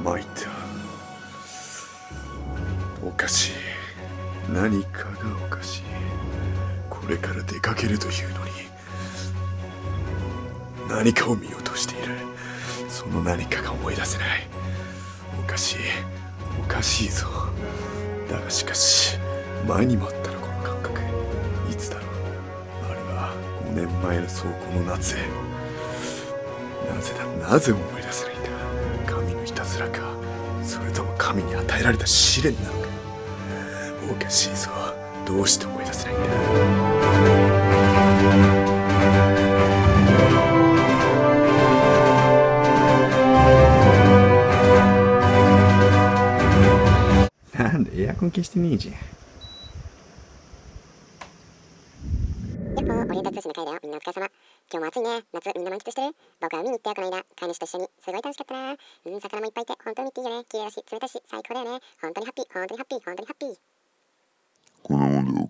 参った。おかしい。何かがおかしい。これから出かけるというのに何かを見落としている。その何かが思い出せない。おかしい、おかしいぞ。だがしかし前にもあったな、この感覚。いつだろう。あれは5年前の倉庫の夏。なぜだ、なぜ思い出せないんだ。神のいたずらか、それとも神に与えられた試練なのか。おかしいぞ。どうして思い出せないんだ。なんでエアコン消してねえじゃん。やっほー、オリエンタル通信の回だよ。みんなお疲れ様。今日も暑いね。夏みんな満喫してる？僕は海に行ったよ、この間。飼い主と一緒に。すごい楽しかったな。魚もいっぱいいて、本当にいいよね。綺麗だし、冷たいし、最高だよね。本当にハッピー、本当にハッピー、本当にハッピー。こんなもんでお